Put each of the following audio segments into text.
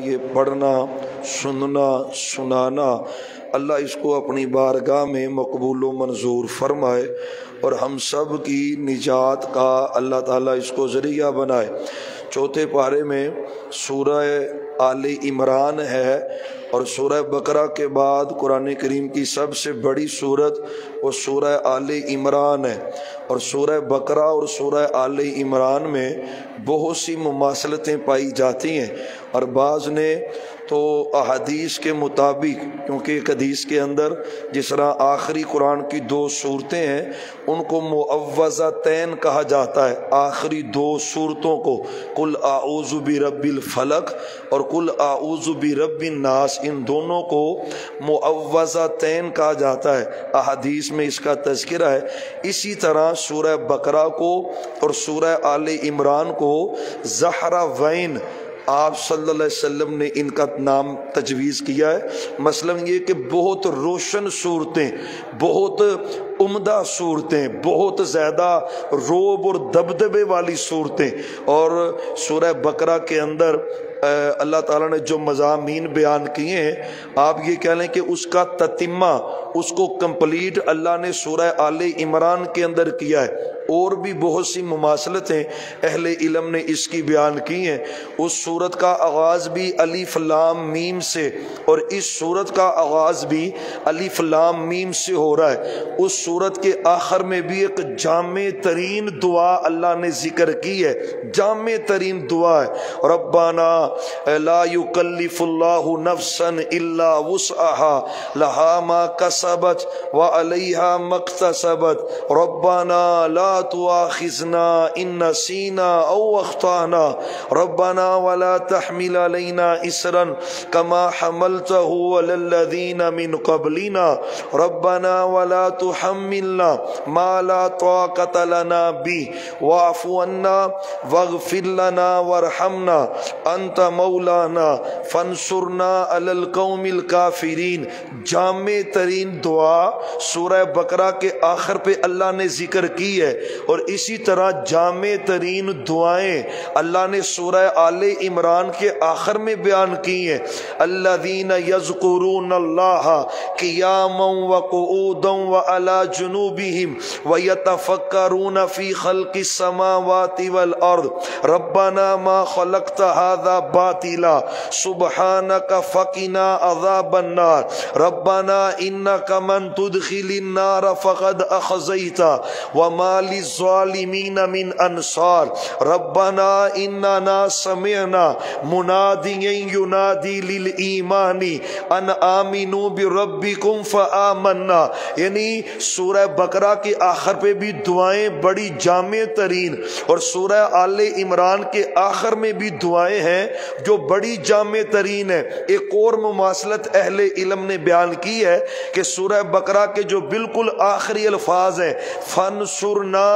یہ پڑھنا سننا سنانا اللہ اس کو اپنی بارگاہ میں مقبول و منظور فرمائے اور ہم سب کی نجات کا اللہ تعالیٰ اس کو ذریعہ بنائے۔ چوتھے پارے میں سورہ آل عمران ہے اور سورہ بقرہ کے بعد قرآن کریم کی سب سے بڑی سورت وہ سورہ آل عمران ہے، اور سورہ بقرہ اور سورہ آل عمران میں بہت سی مماثلتیں پائی جاتی ہیں، اور بعض نے تو احادیث کے مطابق، کیونکہ ایک حدیث کے اندر جس طرح آخری قرآن کی 2 سورتیں ہیں ان کو معوذتین کہا جاتا ہے، آخری 2 سورتوں کو قل اعوذ برب الفلق اور قل اعوذ برب الناس، ان دونوں کو معوذتین کہا جاتا ہے، احادیث میں اس کا تذکرہ ہے۔ اسی طرح سورہ بقرہ کو اور سورہ آل عمران کو زہراوین آپ صلی اللہ علیہ وسلم نے ان کا نام تجویز کیا ہے۔ مثلا یہ کہ بہت روشن صورتیں، بہت عمدہ صورتیں، بہت زیادہ رعب اور دبدبے والی صورتیں، اور سورہ بقرہ کے اندر اللہ تعالیٰ نے جو مضامین بیان کیے ہیں آپ یہ کہہ لیں کہ اس کا تتمہ، اس کو کمپلیٹ اللہ نے سورہ آل عمران کے اندر کیا ہے۔ اور بھی بہت سی مماثلتیں اہل علم نے اس کی بیان کی ہیں۔ اس سورت کا آغاز بھی الف لام میم سے، اور اس سورت کا آغاز بھی الف لام میم سے ہو رہا ہے۔ اس سورت کے آخر میں بھی ایک جامع ترین دعا اللہ نے ذکر کی ہے، جامع ترین دعا ہے، ربنا لا یکلف اللہ نفسا الا وسعها لها ما کسبت وعلیہا ما اکتسبت ربنا لا تؤاخذنا ان نسینا او اخطانا ربنا ولا تحمل علینا اسرا كما حملته على الذین من قبلنا ربنا ولا تحملنا ما لا طاقة لنا به واعف عنا واغفر لنا وارحمنا انت مولانا فانصرنا علی القوم الکافرین۔ جامع ترین دعا سورہ بقرہ کے آخر پہ اللہ نے ذکر کی ہے، اور اسی طرح جامع ترین دعائیں اللہ نے سورہ آل عمران کے آخر میں بیان کی ہیں۔ الذین یذکرون اللہ قیاما وقعودا وعلی جنوبہم ویتفکرون فی خلق السماوات والارض ربنا ما خلقت هذا باطلا سبحانک فقنا عذاب النار ربنا انک من تدخل النار فقد اخزیتا وما للظالمین من انصار ربنا اننا سمعنا منادیا ینادی للایمان ان آمنوا بربکم فآمنا۔ یعنی سورہ بقرہ کے آخر پہ بھی دعائیں بڑی جامع ترین، اور سورہ آل عمران کے آخر میں بھی دعائیں ہیں جو بڑی جامع ترین ہیں۔ ایک اور مماثلت اہل علم نے بیان کی ہے کہ سورہ بقرہ کے جو بالکل آخری الفاظ ہیں فانصرنا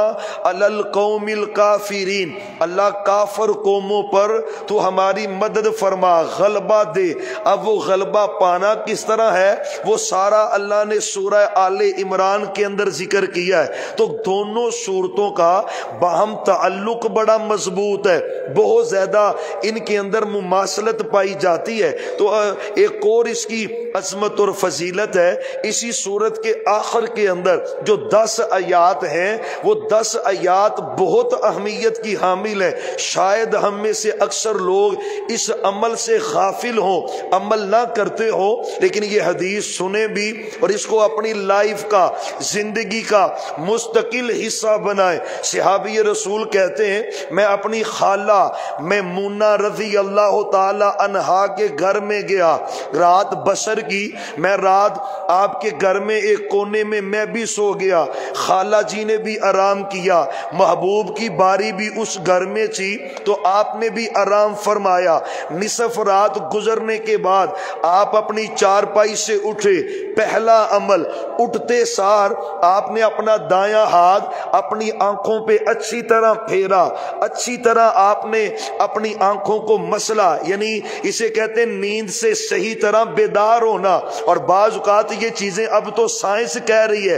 علی القوم الکافرین، اللہ کافر قوموں پر تو ہماری مدد فرما، غلبہ دے۔ اب وہ غلبہ پانا کس طرح ہے وہ سارا اللہ نے سورہ آل عمران کے اندر ذکر کیا ہے۔ تو دونوں صورتوں کا باہم تعلق بڑا مضبوط ہے، بہت زیادہ ان کے اندر مماثلت پائی جاتی ہے۔ تو ایک اور اس کی عظمت اور فضیلت ہے، اسی سورت کے آخر کے اندر جو 10 آیات ہیں وہ 10 آیات بہت اہمیت کی حامل ہیں۔ شاید ہم میں سے اکثر لوگ اس عمل سے غافل ہوں، عمل نہ کرتے ہو، لیکن یہ حدیث سنیں بھی اور اس کو اپنی لائف کا، زندگی کا مستقل حصہ بنائیں۔ صحابی رسول کہتے ہیں میں اپنی خالہ میمونہ رضی اللہ تعالی عنہا کے گھر میں گیا، رات بسر کی، میں رات آپ کے گھر میں ایک کونے میں میں بھی سو گیا، خالہ جی نے بھی آرام کیا، محبوب کی باری بھی اس گھر میں تھی تو آپ نے بھی آرام فرمایا۔ نصف رات گزرنے کے بعد آپ اپنی چارپائی سے اٹھے، پہلا عمل اٹھتے سار آپ نے اپنا دایاں ہاتھ اپنی آنکھوں پہ اچھی طرح پھیرا، اچھی طرح آپ نے اپنی آنکھوں کو مسلا، یعنی اسے کہتے ہیں نیند سے صحیح طرح بیدار ہونا۔ اور بعض اوقات یہ چیزیں اب تو سائنس کہہ رہی ہے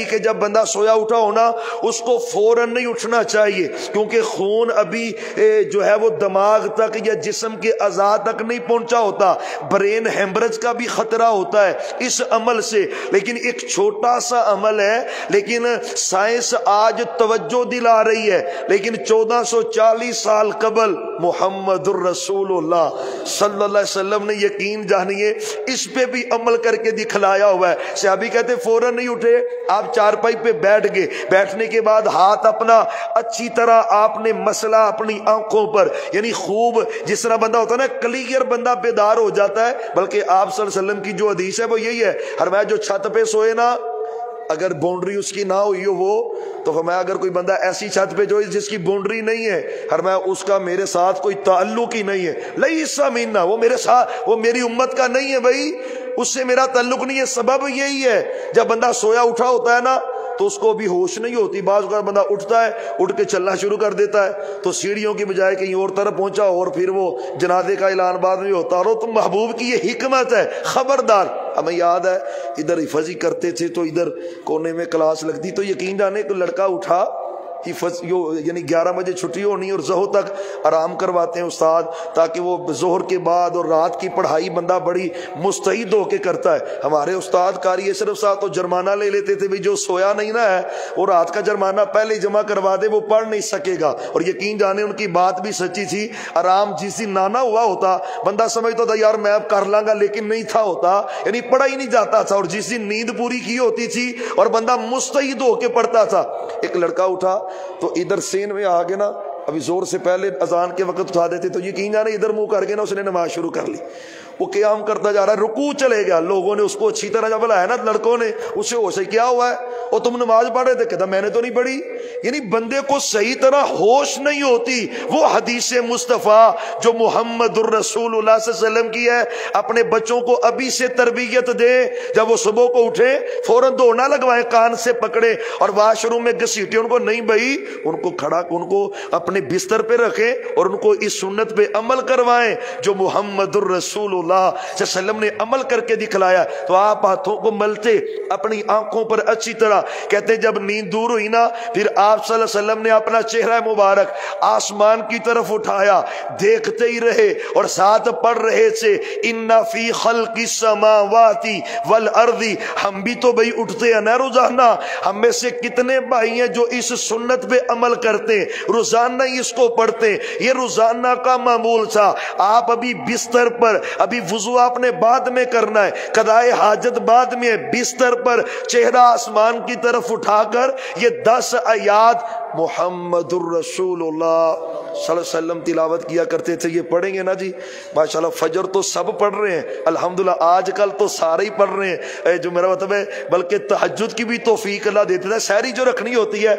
کہ جب بندہ سویا اٹھا ہونا اس کو فوراً نہیں اٹھنا چاہیے، کیونکہ خون ابھی جو ہے وہ دماغ تک یا جسم کے اعضاء تک نہیں پہنچا ہوتا، برین ہیمرج کا بھی خطرہ ہوتا ہے اس عمل سے۔ لیکن ایک چھوٹا سا عمل ہے، لیکن سائنس آج توجہ دلا رہی ہے، لیکن 1440 سال قبل محمد الرسول اللہ صلی اللہ علیہ وسلم نے یقین جانیے اس پہ بھی عمل کر کے دکھلایا ہوا ہے۔ صحابی کہتے فوراً نہیں اٹھے، آپ چارپائی پہ بیٹھ گئے، بیٹھنے کے بعد ہاتھ اپنا اچھی طرح آپ نے مسئلہ اپنی آنکھوں پر، یعنی خوب جس طرح بندہ ہوتا ہے نا کلیئر بندہ بیدار ہو جاتا ہے۔ بلکہ آپ صلی اللہ علیہ وسلم کی جو حدیث ہے وہ یہی ہے، فرمایا جو چھت پہ سوئے نا، اگر باؤنڈری اس کی نہ ہوئی ہو وہ، تو فرمایا اگر کوئی بندہ ایسی چھت پہ جو جس کی باؤنڈری نہیں ہے، فرمایا اس کا میرے ساتھ کوئی تعلق ہی نہیں ہے، لیس منا، وہ میرے ساتھ، وہ میری امت کا نہیں ہے بھائی، اس سے میرا تعلق نہیں ہے۔ سبب یہی ہے جب بندہ سویا اٹھا ہوتا ہے نا تو اس کو بھی ہوش نہیں ہوتی، بعض اوقات بندہ اٹھتا ہے، اٹھ کے چلنا شروع کر دیتا ہے، تو سیڑھیوں کی بجائے کہیں اور طرف پہنچا اور پھر وہ جنازے کا اعلان بعد میں ہوتا، اور تم محبوب کی یہ حکمت ہے، خبردار۔ ہمیں یاد ہے ادھر حفظی کرتے تھے تو ادھر کونے میں کلاس لگتی، تو یقین جانے کہ لڑکا اٹھا یعنی 11 بجے چھٹی ہونی اور ظہر تک آرام کرواتے ہیں استاد، تاکہ وہ ظہر کے بعد اور رات کی پڑھائی بندہ بڑی مستعد ہو کے کرتا ہے۔ ہمارے استاد قاری اشرف صاحب تو جرمانہ لے لیتے تھے، جو سویا نہیں نا ہے وہ رات کا جرمانہ پہلے جمع کروا دے، وہ پڑھ نہیں سکے گا۔ اور یقین جانے ان کی بات بھی سچی تھی، آرام جس دن نانا ہوا ہوتا بندہ سمجھتا تھا یار میں اب کر لاں گا، لیکن نہیں تھا ہوتا، یعنی پڑھا ہی نہیں جاتا تھا، اور جس دن نیند پوری کی ہوتی تھی اور بندہ مستعد ہو کے پڑھتا تھا۔ ایک لڑکا اٹھا تو ادھر سین میں آگے نا، ابھی زور سے پہلے اذان کے وقت اٹھا دیتے تو یقین جانے ادھر منہ کر کے نا اس نے نماز شروع کر لی، وہ قیام کرتا جا رہا ہے، رکوع چلے گیا، لوگوں نے اس کو اچھی طرح جب بلایا نا لڑکوں نے، اس سے ہوش ہے کیا ہوا ہے، اور تم نماز پڑھ رہے تھے، کہتا میں نے تو نہیں پڑھی۔ یعنی بندے کو صحیح طرح ہوش نہیں ہوتی۔ وہ حدیث مصطفیٰ جو محمد الرسول اللہ صلی اللہ علیہ وسلم کی ہے، اپنے بچوں کو ابھی سے تربیت دے، جب وہ صبح کو اٹھے فوراً دوڑ نہ لگوائیں، کان سے پکڑے اور واش روم میں گھسیٹے ان کو، نہیں بھائی، ان کو کھڑا، ان کو اپنے بستر پہ رکھیں اور ان کو اس سنت پہ عمل کروائیں جو محمد الرسول اللہ صلی اللہ علیہ وسلم نے عمل کر کے دکھلایا۔ تو آپ ہاتھوں کو ملتے اپنی آنکھوں پر اچھی طرح، کہتے جب نیند دور ہوئی نا پھر آپ صلی اللہ علیہ وسلم نے اپنا چہرہ مبارک آسمان کی طرف اٹھایا، دیکھتے ہی رہے اور ساتھ پڑھ رہے تھے ان فی خلق السماوات والارض۔ ہم بھی تو بھائی اٹھتے ہیں نا روزانہ، ہم میں سے کتنے بھائی ہیں جو اس سنت پہ عمل کرتے ہیں، روزانہ اس کو پڑھتے ہیں، یہ روزانہ کا معمول تھا۔ آپ ابھی بستر پر، ابھی وضو آپ نے بعد میں کرنا ہے، قضائے حاجت بعد میں، بستر پر چہرہ آسمان کی طرف اٹھا کر یہ 10 آیات محمد الرسول اللہ صلی اللہ علیہ وسلم تلاوت کیا کرتے تھے۔ یہ پڑھیں گے نا جی ماشاءاللہ، فجر تو سب پڑھ رہے ہیں الحمدللہ، آج کل تو سارے ہی پڑھ رہے ہیں، جو میرا مطلب ہے بلکہ تہجد کی بھی توفیق اللہ دیتے ہیں، سحری جو رکھنی ہوتی ہے،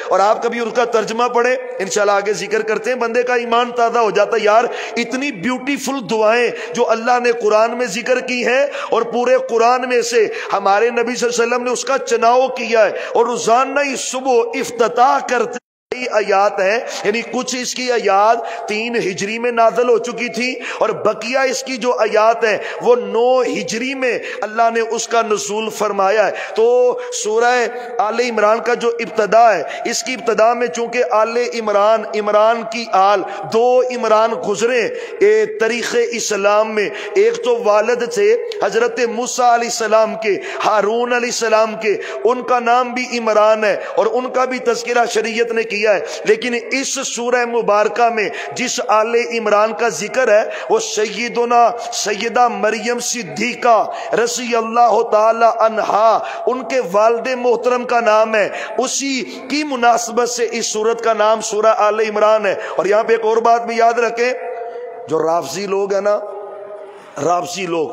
اور آپ کبھی ان کا ترجمہ پڑھیں، انشاءاللہ آگے ذکر کرتے ہیں، بندے کا ایمان تازہ ہو جاتا ہے۔ یار اتنی بیوٹیفل دعائیں جو اللہ نے قرآن میں ذکر کی ہیں، اور پورے قرآن میں سے ہمارے نبی صلی اللہ علیہ وسلم نے اس کا چناؤ کیا ہے، اور روزانہ ہی صبح افتتاح کرتے آیات ہیں، یعنی کچھ اس کی آیات 3 ہجری میں نازل ہو چکی تھی، اور بقیہ اس کی جو آیات ہیں وہ 9 ہجری میں اللہ نے اس کا نزول فرمایا ہے۔ تو سورہ آل عمران کا جو ابتدا ہے، اس کی ابتدا میں چونکہ آل عمران، عمران کی آل، 2 عمران گزرے تاریخ اسلام میں، ایک تو والد تھے حضرت موسیٰ علیہ السلام کے، ہارون علیہ السلام کے، ان کا نام بھی عمران ہے اور ان کا بھی تذکرہ شریعت نے کیا ہے، لیکن اس سورہ مبارکہ میں جس آل عمران کا ذکر ہے وہ سیدہ مریم صدیقہ رضی اللہ تعالی عنہا، ان کے والد محترم کا نام ہے، اسی کی مناسبت سے اس سورت کا نام سورہ آل عمران ہے۔ اور یہاں پہ ایک اور بات بھی یاد رکھیں، جو رافضی لوگ ہیں نا، رافضی لوگ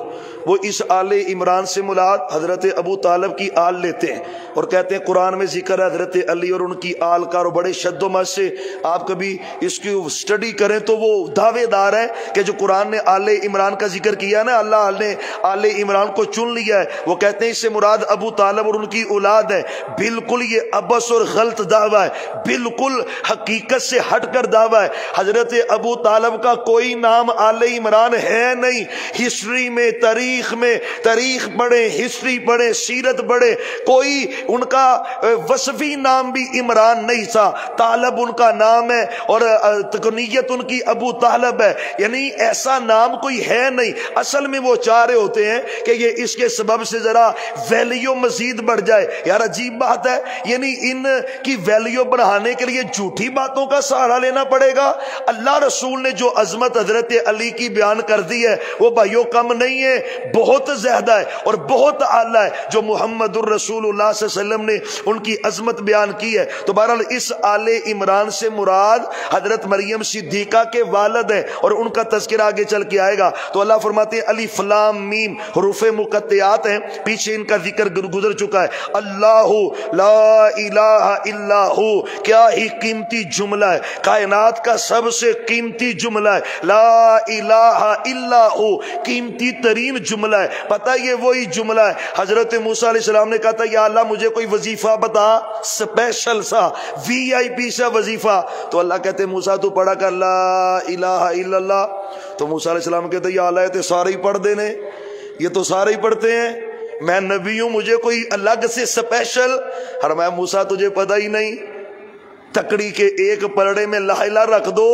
وہ اس آل عمران سے مراد حضرت ابو طالب کی آل لیتے ہیں اور کہتے ہیں قرآن میں ذکر ہے حضرت علی اور ان کی آل کا، اور بڑے شد و مد سے آپ کبھی اس کی سٹڈی کریں تو وہ دعوے دار ہیں کہ جو قرآن نے آل عمران کا ذکر کیا نا، اللہ نے آل عمران کو چن لیا ہے، وہ کہتے ہیں اس سے مراد ابو طالب اور ان کی اولاد ہے۔ بالکل یہ عبث اور غلط دعویٰ ہے، بالکل حقیقت سے ہٹ کر دعویٰ ہے۔ حضرت ابو طالب کا کوئی نام آل عمران ہے نہیں، ہسٹری میں، تاریخ تاریخ میں تاریخ پڑھیں، ہسٹری پڑھیں، سیرت پڑھیں، کوئی ان کا وصفی نام بھی عمران نہیں تھا، طالب ان کا نام ہے اور کنیت ان کی ابو طالب ہے، یعنی ایسا نام کوئی ہے نہیں۔ اصل میں وہ چاہ رہے ہوتے ہیں کہ یہ اس کے سبب سے ذرا ویلیو مزید بڑھ جائے۔ یار عجیب بات ہے، یعنی ان کی ویلیو بڑھانے کے لیے جھوٹی باتوں کا سہارا لینا پڑے گا۔ اللہ رسول نے جو عظمت حضرت علی کی بیان کر دی ہے وہ بھائیوں کم نہیں ہے، بہت زیادہ ہے اور بہت اعلیٰ ہے۔ جو محمد الرسول اللہ صلی اللہ علیہ وسلم نے ان کی عظمت بیان کی ہے، تو بہرحال اس آل عمران سے مراد حضرت مریم صدیقہ کے والد ہیں اور ان کا تذکرہ آگے چل کے آئے گا۔ تو اللہ فرماتے ہیں الف لام میم حروف مقطعات ہیں، پیچھے ان کا ذکر گزر چکا ہے۔ اللہ لا الہ الا ہو، کیا ہی قیمتی جملہ ہے، کائنات کا سب سے قیمتی جملہ ہے لا الہ الا ہو، قیمتی ترین جملہ ہے۔ پتہ یہ وہی جملہ ہے حضرت موسیٰ علیہ السلام نے کہا تھا یا اللہ مجھے کوئی وظیفہ بتا، اسپیشل سا وی آئی پی سا وظیفہ۔ تو اللہ کہتے ہیں موسیٰ تو پڑھا کر لا الہ الا اللہ۔ تو موسیٰ علیہ السلام کہتے ہیں یا اللہ یہ تو سارے ہی پڑھ دینے، یہ تو سارے ہی پڑھتے ہیں، میں نبی ہوں مجھے کوئی الگ سے سپیشل۔ فرمایا موسیٰ تجھے پتہ ہی نہیں، تکڑی کے ایک پلڑے میں لا الہ رکھ دو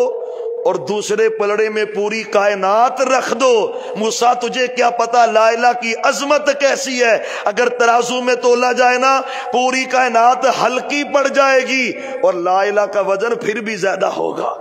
اور دوسرے پلڑے میں پوری کائنات رکھ دو۔ موسیٰ تجھے کیا پتا لا الہ کی عظمت کیسی ہے، اگر ترازو میں تولا جائے نا پوری کائنات ہلکی پڑ جائے گی اور لا الہ کا وزن پھر بھی زیادہ ہوگا۔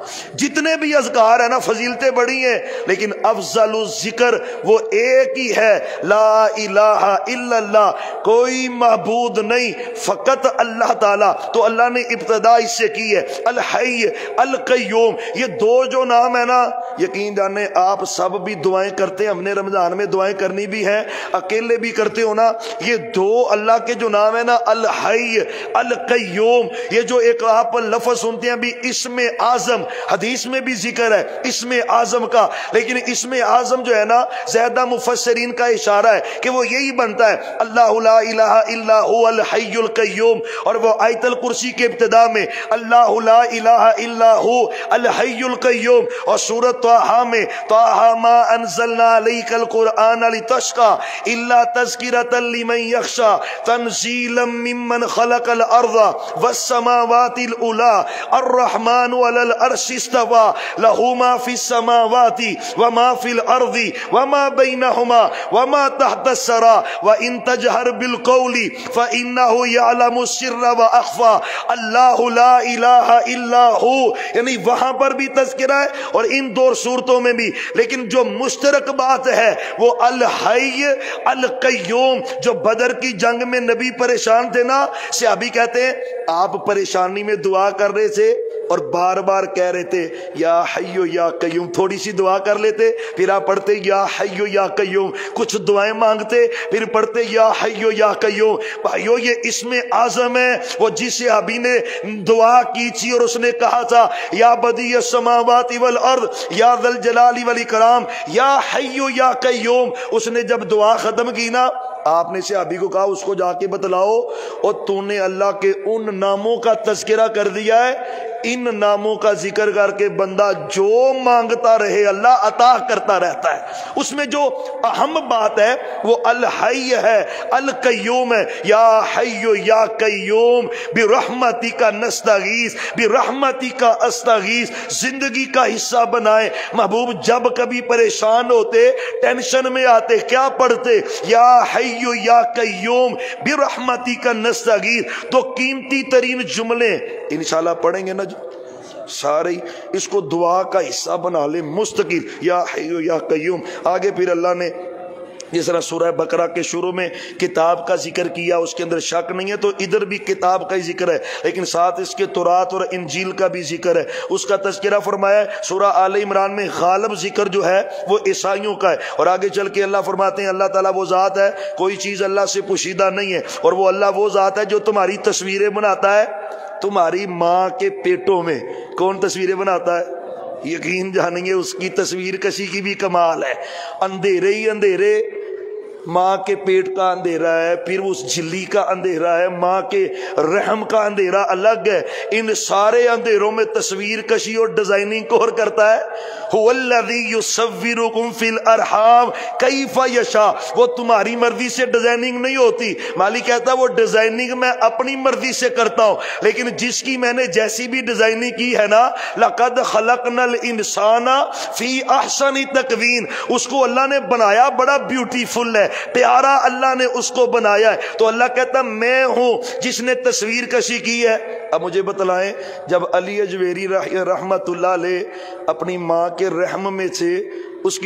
جتنے بھی اذکار ہیں نا فضیلتیں بڑی ہیں، لیکن افضل الذکر وہ ایک ہی ہے لا الہ الا اللہ، کوئی معبود نہیں فقط اللہ تعالیٰ۔ تو اللہ نے ابتدا اس سے کی ہے الحی القیوم، یہ دو جو نام ہے نا یقین جانے آپ سب بھی دعائیں کرتے ہیں، ہم نے رمضان میں دعائیں کرنی بھی ہیں، اکیلے بھی کرتے ہو نا۔ یہ دو اللہ کے جو نام ہے نا الحی القیوم، یہ جو ایک آپ لفظ سنتے ہیں بھی اسم اعظم، حدیث میں بھی ذکر ہے اسم اعظم کا، لیکن اسم اعظم جو ہے نا زیادہ مفسرین کا اشارہ ہے کہ وہ یہی بنتا ہے اللہ لا الہ الا هو الحی القیوم، اور وہ آیت الکرسی کے ابتدا میں اللہ لا الہ الا هو الحی القیوم، اور سورۃ طٰہٰ میں طٰہٰ ما انزلنا علیک القرآن لتشقی الا تذکرۃ لمن یخشی تنزیلا ممن خلق الارض والسماوات العلی الرحمن علی العرش استوی له ما فی السماوات وما فی الارض وما بینہما وما تحت الثری وان تجہر بالقول فانہ یعلم السر واخفی اللہ لا الہ الا ہو، یعنی وہاں پر بھی تذکرہ ہے اور ان دو صورتوں میں بھی، لیکن جو مشترک بات ہے وہ الحی القیوم۔ جو بدر کی جنگ میں نبی پریشان تھے نا، صحابی کہتے ہیں آپ پریشانی میں دعا کر رہے تھے اور بار بار کہہ رہے تھے یا حیو یا قیوم، تھوڑی سی دعا کر لیتے پھر آپ پڑھتے یا حیو یا قیوم، کچھ دعائیں مانگتے پھر پڑھتے یا حیو یا قیوم۔ بھائیو یہ اسم اعظم ہے، وہ جس صحابی نے دعا کی تھی اور اس نے کہا تھا یا بدیع السماوات والارض یا ذا الجلال والاکرام یا حیو یا قیوم، اس نے جب دعا ختم کی نا آپ نے صحابی کو کہا اس کو جا کے بتلاؤ اور تو نے اللہ کے ان ناموں کا تذکرہ کر دیا ہے، ان ناموں کا ذکر کر کے بندہ جو مانگتا رہے اللہ عطا کرتا رہتا ہے۔ اس میں جو اہم بات ہے وہ الحی ہے القیوم ہے، یا حی یا قیوم برحمتک نستغیث برحمتک استغیث، زندگی کا حصہ بنائے۔ محبوب جب کبھی پریشان ہوتے ٹینشن میں آتے کیا پڑھتے یا حی یا قیوم برحمتک نستغیث۔ تو قیمتی ترین جملے انشاءاللہ پڑھیں گے نا سارے، اس کو دعا کا حصہ بنا لے مستقل یا حی یا قیوم۔ آگے پھر اللہ نے جس طرح سورہ بقرہ کے شروع میں کتاب کا ذکر کیا، اس کے اندر شک نہیں ہے، تو ادھر بھی کتاب کا ہی ذکر ہے، لیکن ساتھ اس کے تورات اور انجیل کا بھی ذکر ہے، اس کا تذکرہ فرمایا ہے۔ سورہ آل عمران میں غالب ذکر جو ہے وہ عیسائیوں کا ہے، اور آگے چل کے اللہ فرماتے ہیں اللہ تعالیٰ وہ ذات ہے، کوئی چیز اللہ سے پوشیدہ نہیں ہے، اور وہ اللہ وہ ذات ہے جو تمہاری تصویریں بناتا ہے۔ تمہاری ماں کے پیٹوں میں کون تصویریں بناتا ہے؟ یقین جانیں گے اس کی تصویر کشی کی بھی کمال ہے، اندھیرے ہی اندھیرے ماں کے پیٹ کا اندھیرا ہے، پھر اس جھلی کا اندھیرا ہے، ماں کے رحم کا اندھیرا الگ ہے۔ ان سارے اندھیروں میں تصویر کشی اور ڈیزائننگ کون کرتا ہے؟ هو الذی یصورکم فی الارحام کیف یشاء۔ وہ تمہاری مرضی سے ڈیزائننگ نہیں ہوتی، مالک کہتا ہے وہ ڈیزائننگ میں اپنی مرضی سے کرتا ہوں، لیکن جس کی میں نے جیسی بھی ڈیزائننگ کی ہے نا، لقد خلقنا الانسان فی احسن تقویم، اس کو اللہ نے بنایا بڑا بیوٹیفل ہے، پیارا اللہ نے اس کو بنایا ہے۔ تو اللہ کہتا میں ہوں جس نے تصویر کشی کی ہے۔ اب مجھے بتلائیں، جب علی اجویری رحمت اللہ علیہ اپنی ماں کے رحم میں سے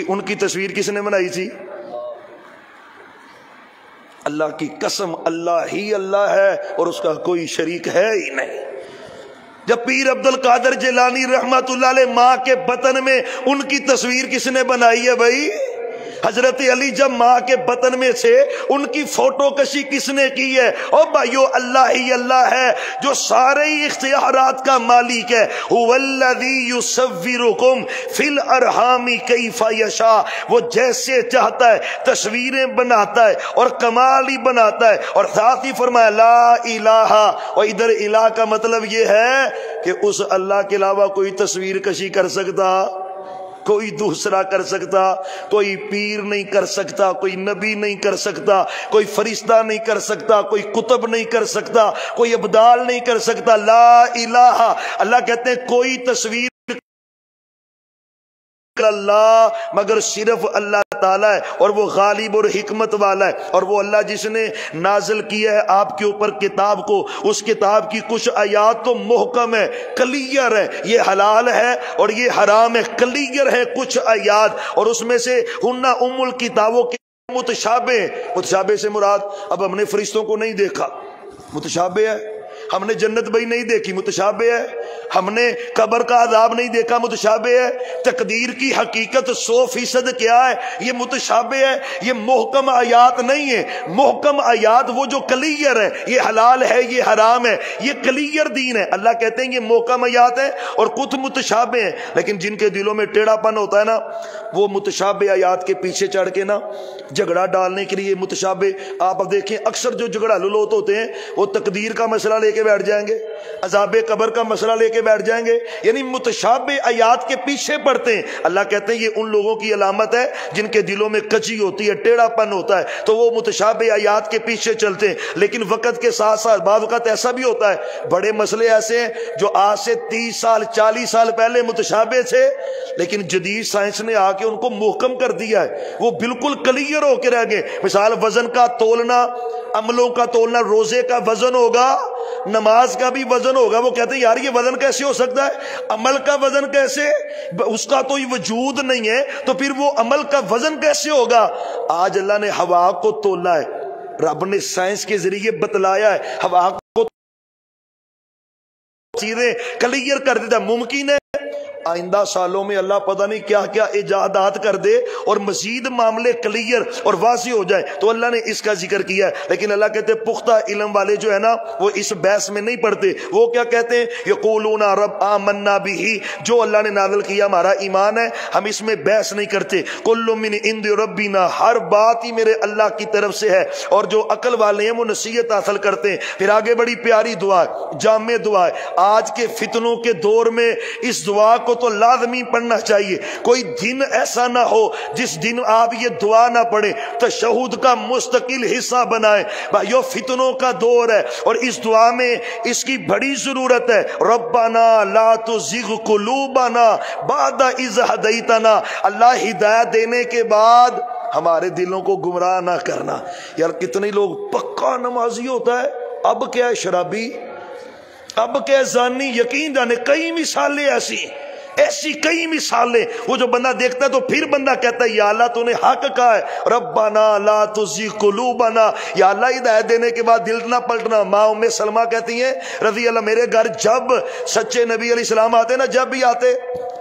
ان کی تصویر کس نے بنائی تھی؟ اللہ کی قسم اللہ ہی اللہ ہے اور اس کا کوئی شریک ہے ہی نہیں۔ جب پیر عبد القادر جیلانی رحمت اللہ علیہ ماں کے بطن میں، ان کی تصویر کس نے بنائی ہے بھائی؟ حضرت علی جب ماں کے بطن میں سے، ان کی فوٹو کشی کس نے کی ہے؟ اور بھائیو اللہ ہی اللہ ہے جو سارے اختیارات کا مالک ہے۔ هو الذی یصورکم فی الارحام کیف یشاء، وہ جیسے چاہتا ہے تصویریں بناتا ہے اور کمال ہی بناتا ہے۔ اور ساتھ ہی فرمایا لا الہ، اور ادھر الہ کا مطلب یہ ہے کہ اس اللہ کے علاوہ کوئی تصویر کشی کر سکتا؟ کوئی دوسرا کر سکتا؟ کوئی پیر نہیں کر سکتا، کوئی نبی نہیں کر سکتا، کوئی فرشتہ نہیں کر سکتا، کوئی کتب نہیں کر سکتا، کوئی ابدال نہیں کر سکتا۔ لا الہ، اللہ کہتے ہیں کوئی تصویر اللہ مگر صرف اللہ تعالیٰ ہے، اور وہ غالب اور حکمت والا ہے۔ اور وہ اللہ جس نے نازل کیا ہے آپ کے اوپر کتاب کو، اس کتاب کی کچھ آیات تو محکم ہے، کلیئر ہے، یہ حلال ہے اور یہ حرام ہے، کلیئر ہے کچھ آیات، اور اس میں سے ہن ام الکتابوں کے متشابہ سے مراد، اب ہم نے فرشتوں کو نہیں دیکھا، متشابہ ہے۔ ہم نے جنت بھائی نہیں دیکھی، متشابہ ہے۔ ہم نے قبر کا عذاب نہیں دیکھا، متشابہ ہے۔ تقدیر کی حقیقت 100% کیا ہے؟ یہ متشابہ ہے، یہ محکم آیات نہیں ہے۔ محکم آیات وہ جو کلیئر ہے، یہ حلال ہے، یہ حرام ہے، یہ کلیئر دین ہے۔ اللہ کہتے ہیں یہ محکم آیات ہے اور کچھ متشابہ ہیں، لیکن جن کے دلوں میں ٹیڑھا پن ہوتا ہے نا، وہ متشابہ آیات کے پیچھے چڑھ کے نا جھگڑا ڈالنے کے لیے متشابہ، آپ اب دیکھیں اکثر جو جھگڑالو لوگ ہوتے ہیں وہ تقدیر کا مسئلہ لے کے بیٹھ جائیں گے، عذاب قبر کا مسئلہ لے کے بیٹھ جائیں گے، یعنی متشابہ آیات کے پیچھے پڑتے ہیں۔ اللہ کہتے ہیں یہ ان لوگوں کی علامت ہے جن کے دلوں میں کچی ہوتی ہے، ٹیڑھا پن ہوتا ہے، تو وہ متشابہ آیات کے پیچھے چلتے ہیں۔ لیکن وقت کے ساتھ ساتھ بعض وقت ایسا بھی ہوتا ہے، بڑے مسئلے ایسے ہیں جو آج سے 30 سال 40 سال پہلے متشابہ تھے، لیکن جدید سائنس نے آ کے ان کو محکم کر دیا ہے، وہ بالکل کلیئر ہو کے رہ گئے۔ مثال وزن کا تولنا، عملوں کا تولنا، روزے کا وزن ہوگا، نماز کا بھی وزن ہوگا۔ وہ کہتے ہیں یار یہ وزن کیسے ہو سکتا ہے؟ عمل کا وزن کیسے؟ اس کا تو وجود نہیں ہے، تو پھر وہ عمل کا وزن کیسے ہوگا؟ آج اللہ نے ہوا کو تولا ہے، رب نے سائنس کے ذریعے بتلایا ہے، ہوا کو چیزیں کلیئر کر دیتا۔ ممکن ہے آئندہ سالوں میں اللہ پتہ نہیں کیا کیا ایجادات کر دے اور مزید معاملے کلیئر اور واضح ہو جائے، تو اللہ نے اس کا ذکر کیا ہے۔ لیکن اللہ کہتے ہیں پختہ علم والے جو ہے نا وہ اس بحث میں نہیں پڑتے، وہ کیا کہتے ہیں؟ یقولون رب آمنا بھی، جو اللہ نے نازل کیا ہمارا ایمان ہے، ہم اس میں بحث نہیں کرتے۔ کل من عند ربنا، ہر بات ہی میرے اللہ کی طرف سے ہے، اور جو عقل والے ہیں وہ نصیحت حاصل کرتے ہیں۔ پھر آگے بڑی پیاری دعا ہے، جامع دعا ہے۔ آج کے فتنوں کے دور میں اس دعا کو تو لازمی پڑھنا چاہیے۔ کوئی دن ایسا نہ ہو جس دن آپ یہ دعا نہ پڑھیں، تشہد کا مستقل حصہ بنائیں۔ بھائیو فتنوں کا دور ہے اور اس دعا میں اس کی بڑی ضرورت ہے۔ ربنا لا تزغ قلوبنا بعد اذ ہدیتنا، اللہ ہدایت دینے کے بعد ہمارے دلوں کو گمراہ نہ کرنا۔ یار کتنے لوگ پکا نمازی ہوتا ہے، اب کیا ہے شرابی، اب کیا زانی، یقین جانے کئی مثالیں ایسی کئی مثالیں، وہ جو بندہ دیکھتا ہے تو پھر بندہ کہتا ہے یا اللہ تو نے حق کہا ہے، ربنا لا تزغ قلوبنا، یا اللہ ہدایت دینے کے بعد دل نہ پلٹنا۔ ماں ام سلمہ کہتی ہیں رضی اللہ، میرے گھر جب سچے نبی علیہ السلام آتے نا، جب بھی آتے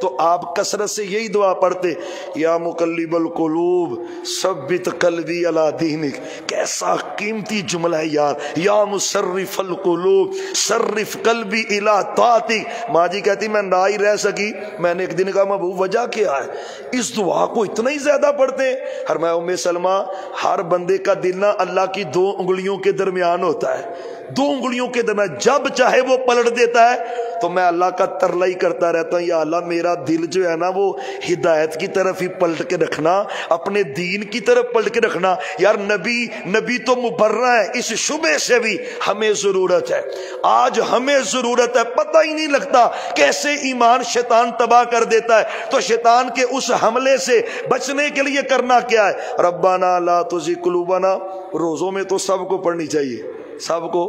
تو آپ کثرت سے یہی دعا پڑھتے، یا مقلب القلوب ثبت قلبی علی دینک۔ کیسا قیمتی جملہ ہے یار، یا مصرف القلوب صرف قلبی الی طاعتک۔ ماں جی کہتی میں نہ ہی رہ سکی، میں نے ایک دن کہا محبوب وجہ کیا ہے؟ اس دعا کو اتنا ہی زیادہ پڑھتے ہیں۔ فرمایا ام سلمہ ہر بندے کا دل نہ اللہ کی 2 انگلیوں کے درمیان ہوتا ہے، 2 انگلیوں کے درمیان، جب چاہے وہ پلٹ دیتا ہے۔ تو میں اللہ کا ترلا ہی کرتا رہتا ہوں، یا اللہ میرا دل جو ہے نا وہ ہدایت کی طرف ہی پلٹ کے رکھنا، اپنے دین کی طرف پلٹ کے رکھنا۔ یار نبی تو مبرہ ہے، اس شبہ سے بھی ہمیں ضرورت ہے۔ آج ہمیں ضرورت ہے، پتہ ہی نہیں لگتا کیسے ایمان شیطان تباہ کر دیتا ہے۔ تو شیطان کے اس حملے سے بچنے کے لیے کرنا کیا ہے؟ ربنا لا تزغ قلوبنا۔ روزوں میں تو سب کو پڑھنی چاہیے، سب کو،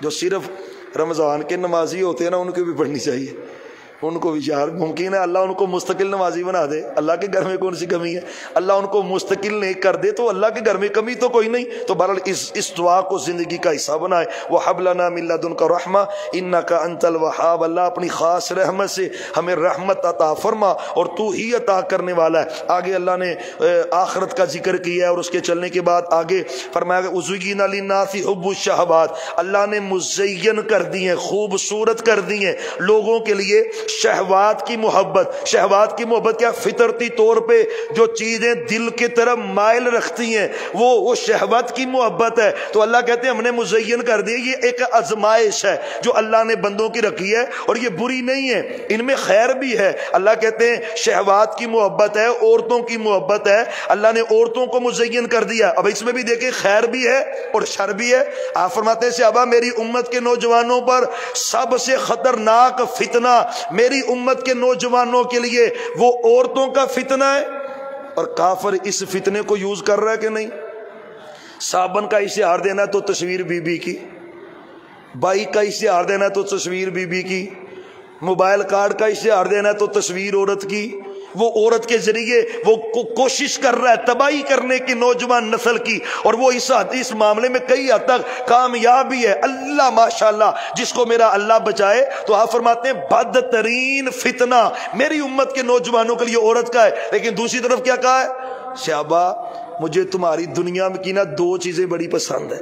جو صرف رمضان کے نمازی ہوتے ہیں نا ان کو بھی پڑھنی چاہیے، ان کو بھی یار ممکن ہے اللہ ان کو مستقل نمازی بنا دے، اللہ کے گھر میں کون سی کمی ہے؟ اللہ ان کو مستقل نہیں کر دے تو اللہ کے گھر میں کمی تو کوئی نہیں۔ تو بہرحال اس دعا کو زندگی کا حصہ بنائے۔ وَهَبْ لَنَا مِن لَّدُنْكَ رَحْمَةً إِنَّكَ أَنتَ الْوَهَّابُ۔ اللہ اپنی خاص رحمت سے ہمیں رحمت عطا فرما، اور تو ہی عطا کرنے والا ہے۔ آگے اللہ نے آخرت کا ذکر کیا ہے، اور اس کے چلنے کے بعد آگے فرمایا کہ وَزُيِّنَ لِلنَّاسِ حُبُّ الشَّهَوَاتِ۔ اللہ نے مزین کر دی ہیں، خوبصورت کر دی ہیں لوگوں کے لیے شہوات کی محبت۔ شہوات کی محبت کیا؟ فطرتی طور پہ جو چیزیں دل کی طرف مائل رکھتی ہیں وہ شہوات کی محبت ہے۔ تو اللہ کہتے ہیں ہم نے مزین کر دی، یہ ایک آزمائش ہے جو اللہ نے بندوں کی رکھی ہے، اور یہ بری نہیں ہے، ان میں خیر بھی ہے۔ اللہ کہتے ہیں شہوات کی محبت ہے، عورتوں کی محبت ہے، اللہ نے عورتوں کو مزین کر دیا۔ اب اس میں بھی دیکھیں خیر بھی ہے اور شر بھی ہے۔ آپ فرماتے ہیں صحابہ میری امت کے نوجوانوں پر سب سے خطرناک فتنہ میری امت کے نوجوانوں کے لیے وہ عورتوں کا فتنہ ہے، اور کافر اس فتنے کو یوز کر رہا ہے کہ نہیں؟ صابن کا اشتہار دینا تو تصویر بی بی کی، بائک کا اشتہار دینا تو تصویر بی بی کی، موبائل کارڈ کا اشتہار دینا تو تصویر عورت کی۔ وہ عورت کے ذریعے وہ کوشش کر رہا ہے تباہی کرنے کی نوجوان نسل کی، اور وہ اس معاملے میں کئی حد تک کامیاب بھی ہے۔ اللہ ماشاءاللہ جس کو میرا اللہ بچائے۔ تو آپ فرماتے ہیں بدترین فتنہ میری امت کے نوجوانوں کے لیے عورت کا ہے، لیکن دوسری طرف کیا کہا ہے؟ صحابہ مجھے تمہاری دنیا میں کی نا 2 چیزیں بڑی پسند ہیں،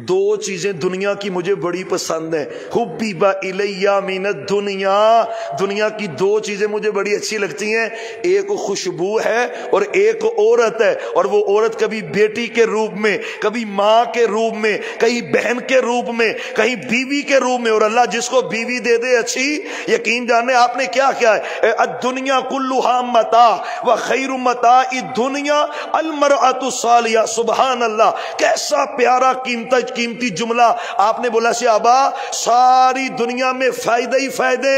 2 چیزیں دنیا کی مجھے بڑی پسند ہیں۔ حبیب الیہ من الدنیا، دنیا کی 2 چیزیں مجھے بڑی اچھی لگتی ہیں، ایک خوشبو ہے اور ایک عورت ہے۔ اور وہ عورت کبھی بیٹی کے روپ میں، کبھی ماں کے روپ میں، کہیں بہن کے روپ میں، کہیں بیوی کے روپ میں، اور اللہ جس کو بیوی دے دے اچھی، یقین جانے آپ نے کیا کیا ہے، الدنیا کلھا متاع وخیر متاع الدنیا المرأۃ الصالحہ۔ سبحان اللہ، کیسا پیارا قیمتی جملہ آپ نے بولا۔ صحابہ ساری دنیا میں فائدے ہی فائدے،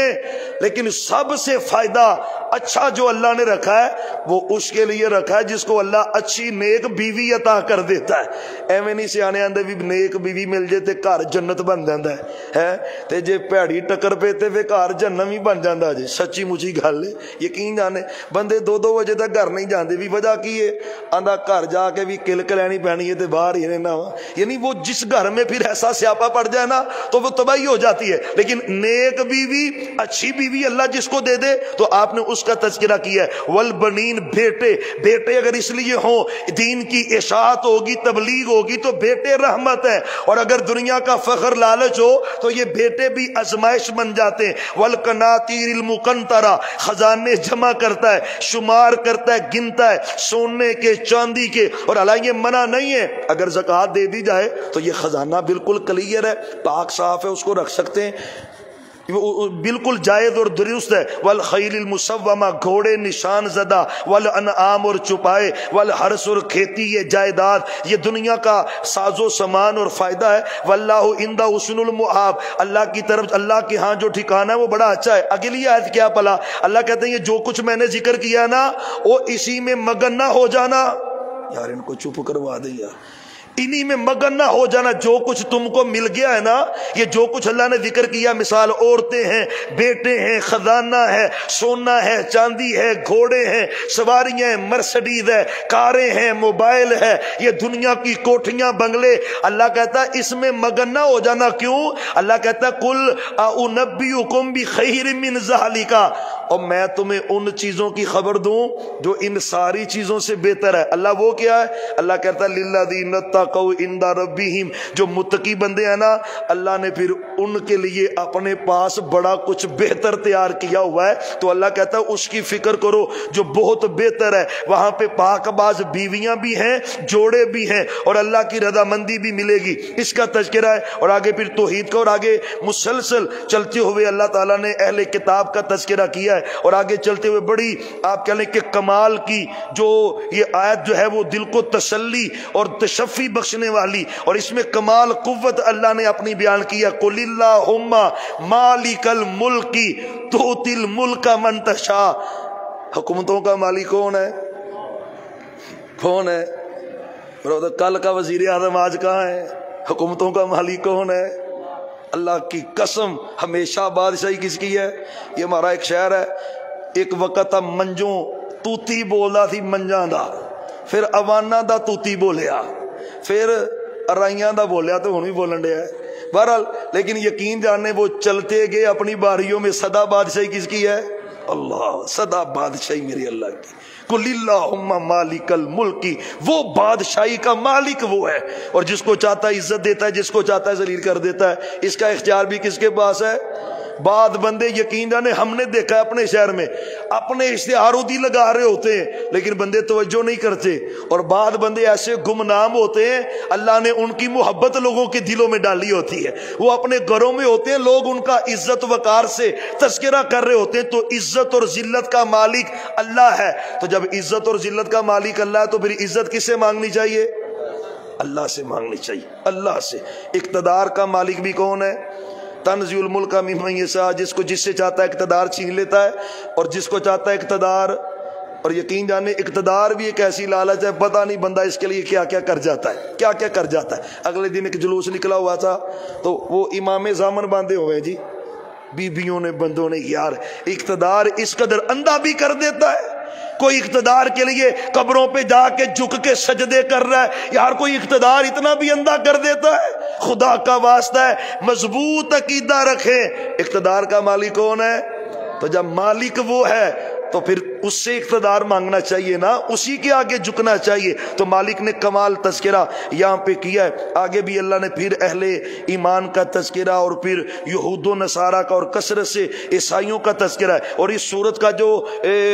لیکن سب سے فائدہ اچھا جو اللہ نے رکھا ہے وہ اس کے لیے رکھا ہے جس کو اللہ اچھی نیک بیوی عطا کر دیتا ہے۔ ایویں نہیں سیانے آندے بھی نیک بیوی مل جائے تے گھر جنت بن جاندا ہے تے جے پیڑی ٹکر پے تے پھر گھر جہنم ہی بن جاندا جی۔ سچی مچی گل ہے، یقین جانے بندے 2 بجے تک گھر نہیں جاندے بھی وجہ کی ہے؟ آندا گھر جا کے بھی کلک لینی پینی ہے تے باہر ہی رہنا وا۔ یعنی وہ جس گھر میں پھر ایسا سیاپا پڑ جائے نا تو وہ تباہی ہو جاتی ہے۔ لیکن نیک بیوی، اچھی بیوی اللہ جس کو دے دے تو آپ نے اس کا تذکرہ کیا ہے۔ والبنین، بیٹے اگر اس لیے ہوں دین کی اشاعت ہوگی، تبلیغ ہوگی تو بیٹے رحمت ہے، اور اگر دنیا کا فخر لالچ ہو تو یہ بیٹے بھی آزمائش بن جاتے ہیں۔ والقناطیر المقنطرہ، خزانے جمع کرتا ہے، شمار کرتا ہے، گنتا ہے سونے کے چاندی کے، اور حالانکہ یہ منع نہیں ہے، اگر زکوٰۃ دے دی جائے تو یہ خزانہ بالکل کلیئر ہے، پاک صاف ہے، اس کو رکھ سکتے ہیں، بالکل جائز اور درست ہے۔ والخیل المسومہ، گھوڑے نشان زدہ، والانعام، اور چپائے، والحرث، اور کھیتی، یہ جائیداد، یہ دنیا کا ساز و سامان اور فائدہ ہے۔ واللہ عندہ حسن المآب، اللہ کی طرف، اللہ کے ہاں جو ٹھکانہ ہے وہ بڑا اچھا ہے۔ اگلی آیت کیا پلا؟ اللہ کہتے ہیں یہ جو کچھ میں نے ذکر کیا نا وہ اسی میں مگن نہ ہو جانا۔ یار ان کو چپ کروا دیں یار، انہی میں مگن نہ ہو جانا۔ جو کچھ تم کو مل گیا ہے نا، یہ جو کچھ اللہ نے ذکر کیا، مثال عورتیں ہیں، بیٹے ہیں، خزانہ ہے، سونا ہے، چاندی ہے، گھوڑے ہیں، سواریاں ہیں، مرسڈیز ہے، کاریں ہیں، موبائل ہے، یہ دنیا کی کوٹھیاں، بنگلے، اللہ کہتا ہے اس میں مگن نہ ہو جانا۔ کیوں؟ اللہ کہتا ہے قل اعنبئکم بخیر من ذالک، اور میں تمہیں ان چیزوں کی خبر دوں جو ان ساری چیزوں سے بہتر ہے۔ اللہ وہ کیا ہے؟ اللہ کہتا ہے للذین اتقوا عند ربہم، جو متقی بندے ہیں نا، اللہ نے پھر ان کے لیے اپنے پاس بڑا کچھ بہتر تیار کیا ہوا ہے۔ تو اللہ کہتا ہے اس کی فکر کرو جو بہت بہتر ہے، وہاں پہ پاک باز بیویاں بھی ہیں، جوڑے بھی ہیں، اور اللہ کی رضامندی بھی ملے گی، اس کا تذکرہ ہے۔ اور آگے پھر توحید کا، اور آگے مسلسل چلتے ہوئے اللہ تعالیٰ نے اہل کتاب کا تذکرہ کیا ہے، اور آگے چلتے ہوئے بڑی آپ کہہ لیں کہ کمال کی جو یہ آیت جو ہے وہ دل کو تسلی اور تشفی بخشنے والی، اور اس میں کمال قوت اللہ نے اپنی بیان کی ہے۔ قل اللہم مالک الملک تؤتی الملک من تشاء۔ حکومتوں کا مالک کون ہے؟ کون ہے؟ کل کا وزیر اعظم آج کہاں ہے؟ حکومتوں کا مالک کون ہے؟ اللہ کی قسم ہمیشہ بادشاہی کس کی ہے؟ یہ ہمارا ایک شعر ہے، ایک وقت منجوں توتی بولا تھی منجاں دا، پھر اوانا دا توتی بولیا، پھر ارائیاں دا بولیا، تو ہن بھی بولن دیا ہے۔ بہرحال لیکن یقین جاننے وہ چلتے گئے اپنی باریوں میں۔ سدا بادشاہی کس کی ہے؟ اللہ، سدا بادشاہی میری اللہ کی۔ قل اللہم مالک الملک، وہ بادشاہی کا مالک وہ ہے، اور جس کو چاہتا ہے عزت دیتا ہے، جس کو چاہتا ہے ذلیل کر دیتا ہے۔ اس کا اختیار بھی کس کے پاس ہے؟ بعض بندے یقین جانے ہم نے دیکھا ہے اپنے شہر میں، اپنے اشتہارودی لگا رہے ہوتے ہیں لیکن بندے توجہ نہیں کرتے، اور بعض بندے ایسے گمنام ہوتے ہیں اللہ نے ان کی محبت لوگوں کے دلوں میں ڈالی ہوتی ہے، وہ اپنے گھروں میں ہوتے ہیں، لوگ ان کا عزت وقار سے تذکرہ کر رہے ہوتے ہیں۔ تو عزت اور ذلت کا مالک اللہ ہے، تو جب عزت اور ذلت کا مالک اللہ ہے تو پھر عزت کس سے مانگنی چاہیے؟ اللہ سے مانگنی چاہیے، اللہ سے۔ اقتدار کا مالک بھی کون ہے؟ تنزع الملک ممن یشاء، جس کو جس سے چاہتا ہے اقتدار چھین لیتا ہے، اور جس کو چاہتا ہے اقتدار، اور یقین جانے اقتدار بھی ایک ایسی لالچ ہے، پتہ نہیں بندہ اس کے لیے کیا کیا کر جاتا ہے، کیا کیا کر جاتا ہے۔ اگلے دن ایک جلوس نکلا ہوا تھا تو وہ امام زامن باندھے ہوئے جی، بیویوں نے بندوں نے، یار اقتدار اس قدر اندھا بھی کر دیتا ہے۔ کوئی اقتدار کے لیے قبروں پہ جا کے جھک کے سجدے کر رہا ہے، یار کوئی اقتدار اتنا بھی اندھا کر دیتا ہے؟ خدا کا واسطہ ہے مضبوط عقیدہ رکھیں۔ اقتدار کا مالک کون ہے؟ تو جب مالک وہ ہے تو پھر اس سے اقتدار مانگنا چاہیے نا، اسی کے آگے جھکنا چاہیے۔ تو مالک نے کمال تذکرہ یہاں پہ کیا ہے۔ آگے بھی اللہ نے پھر اہل ایمان کا تذکرہ، اور پھر یہود و نصارہ کا، اور کثرت سے عیسائیوں کا تذکرہ ہے۔ اور اس سورت کا جو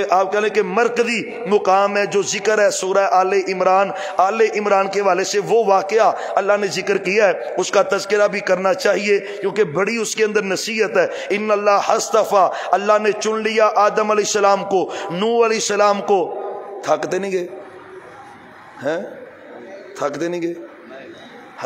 آپ کہہ لیں کہ مرکزی مقام ہے، جو ذکر ہے سورہ آل عمران، آل عمران کے والے سے وہ واقعہ اللہ نے ذکر کیا ہے، اس کا تذکرہ بھی کرنا چاہیے کیونکہ بڑی اس کے اندر نصیحت ہے۔ ان اللہ اصطفیٰ، اللہ نے چن لیا آدم علیہ السلام کو، نوح علیہ السلام کو۔ تھکتے نہیں گئے ہیں؟ تھکتے نہیں گئے؟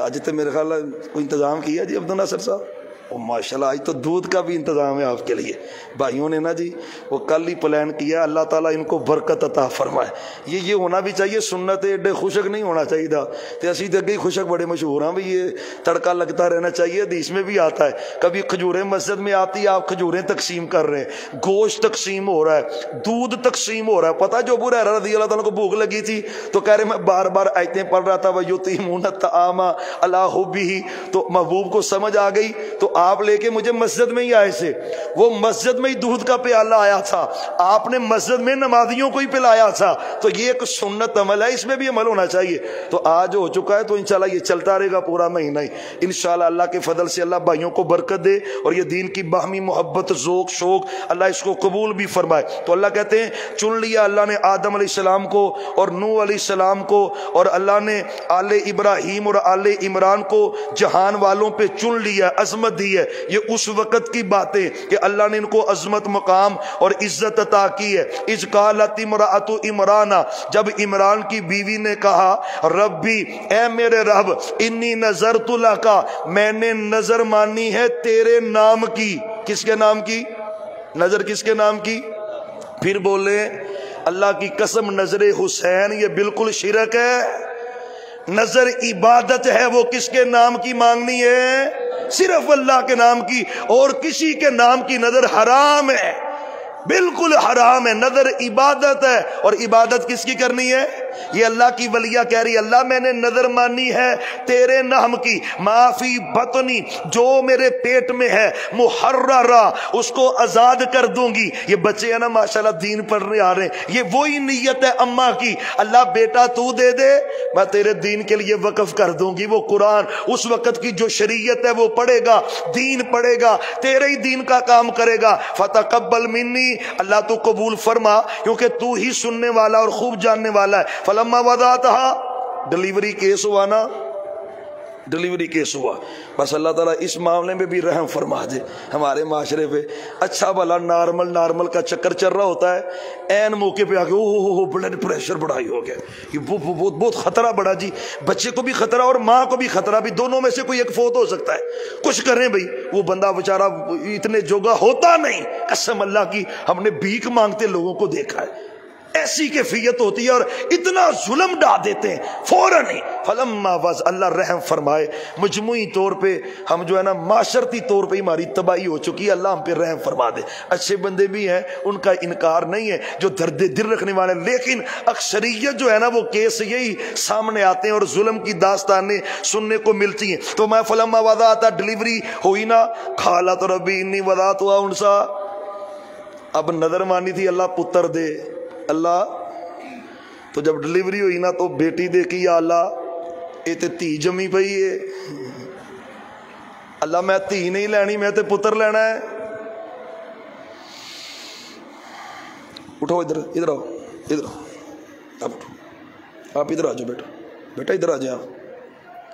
آج تو میرے خیال کوئی انتظام کیا جی عبد الناصر صاحب؟ ماشاءاللہ آج تو دودھ کا بھی انتظام ہے آپ کے لیے بھائیوں نے نا جی، وہ کل ہی پلان کیا، اللہ تعالیٰ ان کو برکت عطا فرمائے۔ یہ ہونا بھی چاہیے، سنت ایڈے خوشک نہیں ہونا چاہیے تھا، تو اسی دگے خوشک بڑے مشہور ہیں بھائی، یہ تڑکا لگتا رہنا چاہیے، حدیث میں بھی آتا ہے۔ کبھی کھجوریں مسجد میں آتی ہے، آپ کھجوریں تقسیم کر رہے ہیں، گوشت تقسیم ہو رہا ہے، دودھ تقسیم ہو رہا ہے۔ پتہ جو ابو ہریرہ رضی اللہ تعالیٰ کو بھوک لگی تھی تو کہہ رہے میں بار بار آیتیں پڑھ رہا تھا، وَيُطْعِمُونَ الطَّعَامَ عَلَىٰ حُبِّهِ، تو محبوب کو سمجھ آ گئی، تو آپ لے کے مجھے مسجد میں ہی آئے سے، وہ مسجد میں ہی دودھ کا پیالہ آیا تھا، آپ نے مسجد میں نمازیوں کو ہی پلایا تھا۔ تو یہ ایک سنت عمل ہے، اس میں بھی عمل ہونا چاہیے۔ تو آج ہو چکا ہے تو انشاءاللہ یہ چلتا رہے گا پورا مہینہ ہی انشاءاللہ۔ اللہ کے فضل سے اللہ بھائیوں کو برکت دے، اور یہ دین کی باہمی محبت، ذوق شوق اللہ اس کو قبول بھی فرمائے۔ تو اللہ کہتے ہیں چن لیا اللہ نے آدم علیہ السلام کو اور نوح علیہ السلام کو، اور اللہ نے آل ابراہیم اور آل عمران کو جہان والوں پہ چن لیا، عظمت دی ہے۔ یہ اس وقت کی باتیں کہ اللہ نے ان کو عظمت، مقام اور عزت عطا کی ہے۔ اذ قالت امرأۃ عمران، جب عمران کی بیوی نے کہا ربی، اے میرے رب، انی نذرت لک، میں نے نظر مانی ہے تیرے نام کی۔ کس کے نام کی؟ نظر کس کے نام کی؟ پھر بولے اللہ کی قسم نظر حسین یہ بالکل شرک ہے۔ نظر عبادت ہے، وہ کس کے نام کی مانگنی ہے؟ صرف اللہ کے نام کی، اور کسی کے نام کی نظر حرام ہے، بالکل حرام ہے۔ نظر عبادت ہے، اور عبادت کس کی کرنی ہے؟ یہ اللہ کی ولیہ کہہ رہی اللہ میں نے نظر مانی ہے تیرے نام کی، معافی بطنی جو میرے پیٹ میں ہے، محررہ اس کو آزاد کر دوں گی۔ یہ بچے ہیں نا ماشاءاللہ دین پڑھنے آ رہے ہیں، یہ وہی نیت ہے اماں کی، اللہ بیٹا تو دے دے میں تیرے دین کے لیے وقف کر دوں گی۔ وہ قرآن اس وقت کی جو شریعت ہے وہ پڑھے گا، دین پڑھے گا، تیرے ہی دین کا کام کرے گا۔ فتقبل منی، اللہ تو قبول فرما کیونکہ تو ہی سننے والا اور خوب جاننے والا ہے۔ فلما وضعتها، ڈلیوری کیس ہوا نا، ڈلیوری کیس ہوا، بس اللہ تعالیٰ اس معاملے میں بھی رحم فرما دے ہمارے معاشرے پہ۔ اچھا بھلا نارمل کا چکر چل رہا ہوتا ہے، این موقع پہ آگے اوہ بلڈ پریشر بڑا ہی ہو گیا، یہ بہت خطرہ بڑا جی، بچے کو بھی خطرہ اور ماں کو بھی خطرہ، بھی دونوں میں سے کوئی ایک فوت ہو سکتا ہے، کچھ کریں بھائی۔ وہ بندہ بیچارہ اتنے جوگا ہوتا نہیں، قسم اللہ کی ہم نے بھیک مانگتے لوگوں کو دیکھا ہے، ایسی کیفیت ہوتی ہے اور اتنا ظلم ڈال دیتے ہیں فوراً ہی۔ فلما وضع، اللہ رحم فرمائے، مجموعی طور پہ ہم جو ہے نا معاشرتی طور پہ ہماری تباہی ہو چکی ہے، اللہ ہم پہ رحم فرما دے۔ اچھے بندے بھی ہیں، ان کا انکار نہیں ہے جو درد دل رکھنے والے، لیکن اکثریت جو ہے نا وہ کیس یہی سامنے آتے ہیں اور ظلم کی داستانیں سننے کو ملتی ہیں۔ تو میں فلما وضع تھا، ڈلیوری ہوئی نا، قالت ربی انی وضعتها انثى، اب نظر مانی تھی اللہ پتر دے، اللہ تو جب ڈلیوری ہوئی نا تو بیٹی دیکھی، یا اللہ یہ تے تھی جمی پئی ہے، اللہ میں تھی نہیں لینی، میں تے پتر لینا ہے۔ اٹھو ادھر آؤ، ادھر آؤ، آپ ادھر آ جاؤ بیٹا ادھر آ جائیں،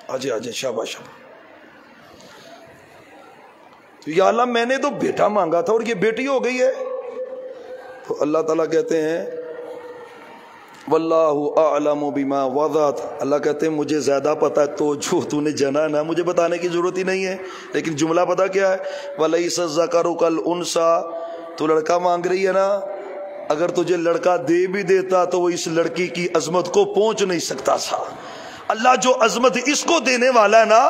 آ جائیں شاباش شاباش۔ یا اللہ میں نے تو بیٹا مانگا تھا اور یہ بیٹی ہو گئی ہے۔ تو اللہ تعالیٰ کہتے ہیں واللہ اعلم بما وضعت، اللہ کہتے ہیں مجھے زیادہ پتا ہے، تو جو تو نے جنا ہے نا مجھے بتانے کی ضرورت ہی نہیں ہے، لیکن جملہ پتا کیا ہے، وَلَيْسَ الذَّكَرُ كَالْأُنثىٰ، تو لڑکا مانگ رہی ہے نا، اگر تجھے لڑکا دے بھی دیتا تو وہ اس لڑکی کی عظمت کو پہنچ نہیں سکتا تھا۔ اللہ جو عظمت اس کو دینے والا ہے نا،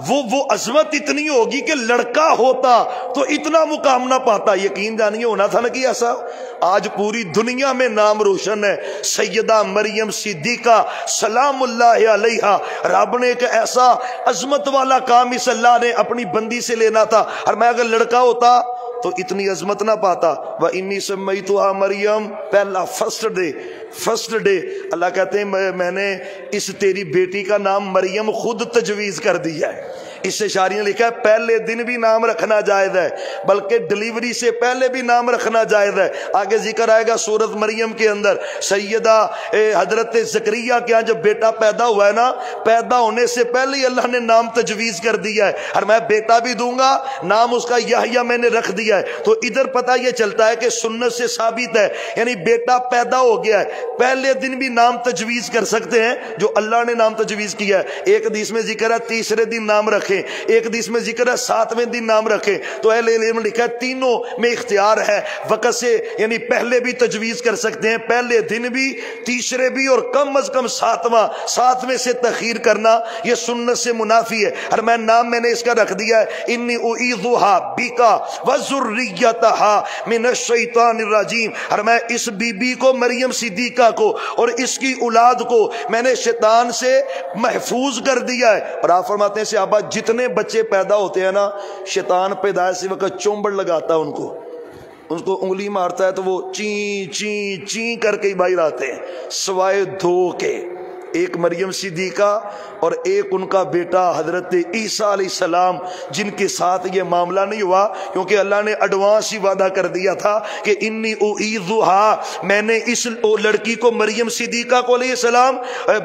وہ عظمت اتنی ہوگی کہ لڑکا ہوتا تو اتنا مقام نہ پاتا۔ یقین جانیے ہونا تھا نا کہ ایسا، آج پوری دنیا میں نام روشن ہے سیدہ مریم صدیقہ سلام اللہ علیہا۔ رب نے ایک ایسا عظمت والا کام اس اللہ نے اپنی بندی سے لینا تھا، اور میں اگر لڑکا ہوتا تو اتنی عظمت نہ پاتا۔ وَإِنِّي سَمَّيْتُهَا مریم، پہلا فرسٹ ڈے اللہ کہتے ہیں میں نے اس تیری بیٹی کا نام مریم خود تجویز کر دیا ہے۔ اس سے شاعری نے لکھا ہے پہلے دن بھی نام رکھنا جائز ہے، بلکہ ڈلیوری سے پہلے بھی نام رکھنا جائز ہے۔ آگے ذکر آئے گا سورت مریم کے اندر، سیدہ حضرت زکریا کے ہاں جب بیٹا پیدا ہوا ہے نا، پیدا ہونے سے پہلے ہی اللہ نے نام تجویز کر دیا ہے، اور میں بیٹا بھی دوں گا، نام اس کا یحییٰ میں نے رکھ دیا ہے۔ تو ادھر پتہ یہ چلتا ہے کہ سنت سے ثابت ہے، یعنی بیٹا پیدا ہو گیا ہے، پہلے دن بھی نام تجویز کر سکتے ہیں جو اللہ نے نام تجویز کیا ہے۔ ایک حدیث میں ذکر ہے تیسرے دن نام رکھیں، ایک حدیث میں ذکر ہے 7ویں دن نام رکھیں۔ تو اہل علم نے لکھا ہے تینوں میں اختیار ہے، وقت سے یعنی پہلے بھی تجویز کر سکتے ہیں، پہلے دن بھی، تیسرے بھی، اور کم از کم 7ویں سے تاخیر کرنا یہ سنت سے منافی ہے۔ اور میں نے اس کا رکھ دیا ہے انی اعیذھا بکا وذریتھا من الشیطان الرجیم، اور میں اس بی بی کو، مریم صدیقہ کو اور اس کی اولاد کو میں نے شیطان سے محفوظ کر دیا ہے۔ اور آپ فرماتے ہیں صحابہ جتنے بچے پیدا ہوتے ہیں نا، شیطان پیدائش سے وقت چونبڑ لگاتا ہے ان کو انگلی مارتا ہے تو وہ چین چین چین کر کے ہی باہر آتے ہیں، سوائے 2 کے، ایک مریم صدیقہ اور ایک ان کا بیٹا حضرت عیسیٰ علیہ السلام، جن کے ساتھ یہ معاملہ نہیں ہوا کیونکہ اللہ نے ایڈوانس ہی وعدہ کر دیا تھا کہ انی اعیذھا، میں نے اس لڑکی کو مریم صدیقہ کو علیہ السلام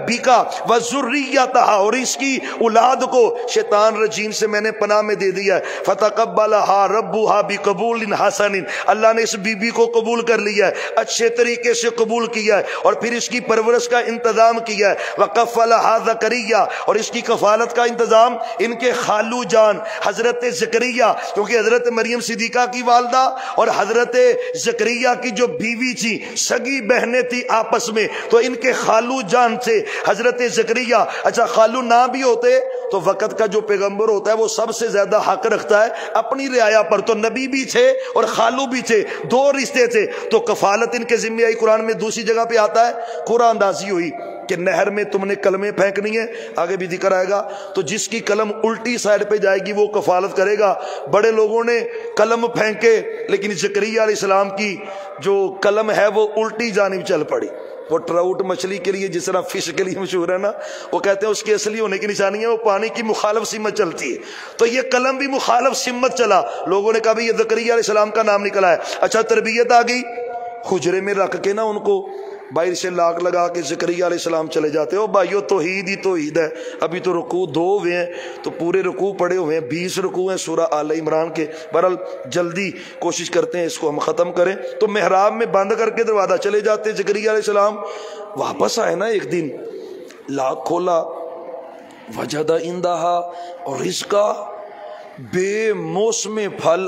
بکا وذریتھا، اور اس کی اولاد کو شیطان رجیم سے میں نے پناہ میں دے دیا ہے۔ فتقبلھا ربھا بقبول حسن، اللہ نے اس بی بی کو قبول کر لیا ہے، اچھے طریقے سے قبول کیا ہے، اور پھر اس کی پرورش کا انتظام کیا ہے۔ وکفلھا زکریا، اور اس کی کفالت کا انتظام ان کے خالو جان حضرت زکریا، کیونکہ حضرت مریم صدیقہ کی والدہ اور حضرت زکریا کی جو بیوی تھی سگی بہنیں تھی آپس میں، تو ان کے خالو جان سے حضرت زکریا، اچھا خالو نہ بھی ہوتے تو وقت کا جو پیغمبر ہوتا ہے وہ سب سے زیادہ حق رکھتا ہے اپنی رعایا پر. تو نبی بھی تھے اور خالو بھی تھے, دو رشتے تھے, تو کفالت ان کے ذمہ آئی. قرآن میں دوسری جگہ پہ آتا ہے قرآن اندازی ہوئی کہ نہر میں تم نے کلمیں پھینکنی ہے, آگے بھی ذکر آئے گا. تو جس کی قلم الٹی سائڈ پہ جائے گی وہ کفالت کرے گا. بڑے لوگوں نے قلم پھینکے لیکن زکریا علیہ السلام کی جو قلم ہے وہ الٹی جانب چل پڑی. وہ ٹراؤٹ مچھلی کے لیے جس طرح فش کے لیے مشہور ہے نا, وہ کہتے ہیں اس کی اصلی ہونے کی نشانی ہے وہ پانی کی مخالف سمت چلتی ہے. تو یہ قلم بھی مخالف سمت چلا. لوگوں نے کہا بھی یہ زکریا علیہ السلام کا نام نکلا ہے. اچھا تربیت آ گئی, حجرے میں رکھ کے نا ان کو باہر سے لاک لگا کے زکریا علیہ السلام چلے جاتے. ہو بھائیو توحید ہی توحید ہے. ابھی تو رکوع 2 ہوئے ہیں تو پورے رکوع پڑے ہوئے ہیں, 20 رکوع ہیں سورہ آل عمران کے. بہرحال جلدی کوشش کرتے ہیں اس کو ہم ختم کریں. تو محراب میں بند کر کے دروازہ چلے جاتے. زکریا علیہ السلام واپس آئے نا ایک دن, لاک کھولا, وجد عندہا اور رزقا, بے موسم پھل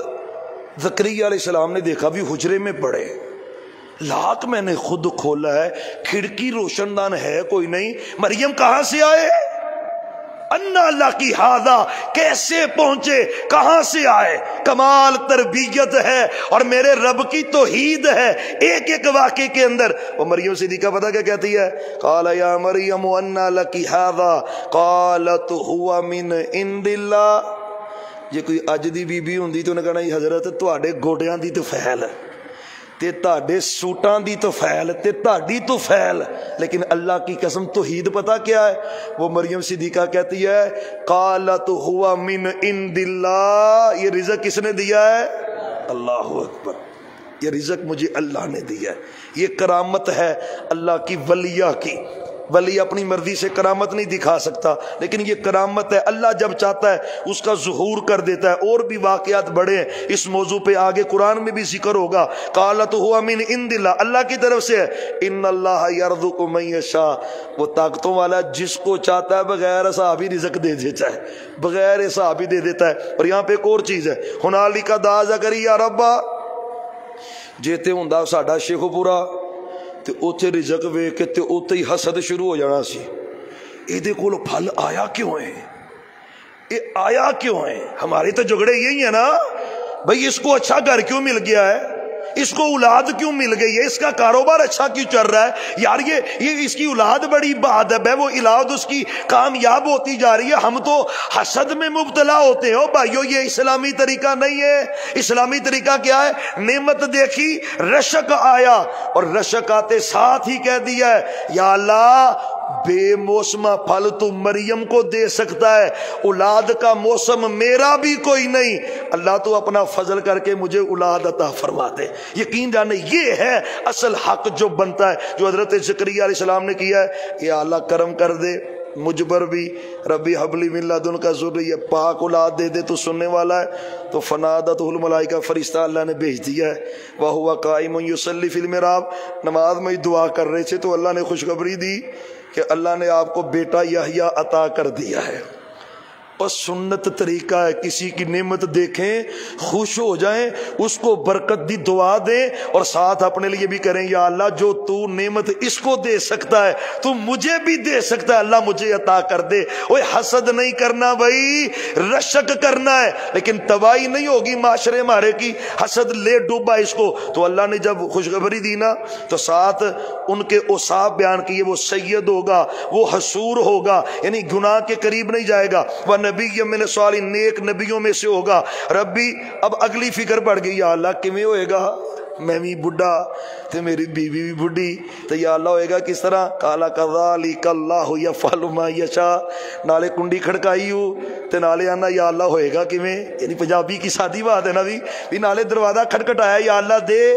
زکریا علیہ السلام نے دیکھا بھی حجرے میں پڑے. لاک میں نے خود کھولا ہے, کھڑکی روشن دان ہے کوئی نہیں. مریم کہاں سے آئے؟ انا اللہ کی ہاذا, کیسے پہنچے, کہاں سے آئے؟ کمال تربیت ہے اور میرے رب کی توحید ہے ایک ایک واقعے کے اندر. وہ مریم صدیقہ پتہ کیا کہتی ہے؟ قال یا مریم انا لک ہاذا قالت هو من عند اللہ. جے کوئی اج دی بی بی ہوندی تو انہیں کہنا حضرت تواڈے گوڈیاں دی تو فیل ہے تے تاڑے سوٹاں دی تو فیل تے تاڑی تو فیل, لیکن اللہ کی قسم توحید پتہ کیا ہے؟ وہ مریم صدیقہ کہتی ہے قالت ہوا من عند اللہ, یہ رزق کس نے دیا ہے؟ اللہ اکبر, یہ رزق مجھے اللہ نے دیا ہے. یہ کرامت ہے اللہ کی ولیہ کی. ولی اپنی مرضی سے کرامت نہیں دکھا سکتا, لیکن یہ کرامت ہے اللہ جب چاہتا ہے اس کا ظہور کر دیتا ہے. اور بھی واقعات بڑے ہیں اس موضوع پہ, آگے قرآن میں بھی ذکر ہوگا. قالت ہوا من عند اللہ, اللہ کی طرف سے ہے. ان اللہ یرزق من یشاء, وہ طاقتوں والا جس کو چاہتا ہے بغیر حساب ہی رزق دے دیتا ہے, بغیر حساب ہی دے دیتا ہے. اور یہاں پہ ایک اور چیز ہے, ہنالک دعا زکریا ربا, جیتے ہوندا ساڈا شیخ پورا تے اوتھے رزق ویکھ کے تے اوتھے ہی حسد شروع ہو جانا سی. ایدے کول پھل آیا کیوں ہے, یہ آیا کیوں ہے؟ ہمارے تو جھگڑے یہی ہیں نا بھئی, اس کو اچھا گھر کیوں مل گیا ہے, اس کو اولاد کیوں مل گئی ہے, اس کا کاروبار اچھا کیوں چل رہا ہے یار, یہ اس کی اولاد بڑی بہادب ہے, وہ اولاد اس کی کامیاب ہوتی جا رہی ہے, ہم تو حسد میں مبتلا ہوتے ہیں. بھائیو یہ اسلامی طریقہ نہیں ہے. اسلامی طریقہ کیا ہے؟ نعمت دیکھی, رشک آیا, اور رشک آتے ساتھ ہی کہہ دیا ہے یا اللہ بے موسمہ پھل تو مریم کو دے سکتا ہے, اولاد کا موسم میرا بھی کوئی نہیں, اللہ تو اپنا فضل کر کے مجھے اولاد عطا فرما دے. یقین جانے یہ ہے اصل حق جو بنتا ہے, جو حضرت زکریا علیہ السلام نے کیا ہے. یا اللہ کرم کر دے مجھ پر بھی, ربی حبلی من لدنک ذریہ, پاک اولاد دے دے, تو سننے والا ہے. تو فنادتہ الملائکہ, فرشتہ اللہ نے بھیج دیا ہے. وہو قائم یصلی فی المحراب, نماز میں دعا کر رہے تھے تو اللہ نے خوشخبری دی کہ اللہ نے آپ کو بیٹا یحییٰ عطا کر دیا ہے. اور سنت طریقہ ہے, کسی کی نعمت دیکھیں خوش ہو جائیں, اس کو برکت دی دعا دیں, اور ساتھ اپنے لیے بھی کریں یا اللہ جو تو نعمت اس کو دے سکتا ہے تو مجھے بھی دے سکتا ہے, اللہ مجھے عطا کر دے. اوے حسد نہیں کرنا بھائی, رشک کرنا ہے, لیکن تباہی نہیں ہوگی معاشرے ہمارے کی. حسد لے ڈوبا اس کو. تو اللہ نے جب خوشخبری دی نا تو ساتھ ان کے اوصاف بیان کیے, وہ سید ہوگا, وہ حسور ہوگا, یعنی گناہ کے قریب نہیں جائے گا, وہ نبی من صالح, نیک نبیوں میں سے ہوگا. ربی اب اگلی فکر پڑ گئی, یا اللہ کیویں ہوئے گا, میں بھی بڈھا تے میری بیوی بھی بڈھی, تو یا اللہ ہوئے گا کس طرح؟ قال کذالک اللہ یفعل ما یشاء, نالے کنڈی کھڑکائی ہو تے نالے آنا یا اللہ ہوئے گا کیویں, یعنی پنجابی کی سادی بات ہے نا بھی نالے دروازہ کھٹکھٹایا یا اللہ دے,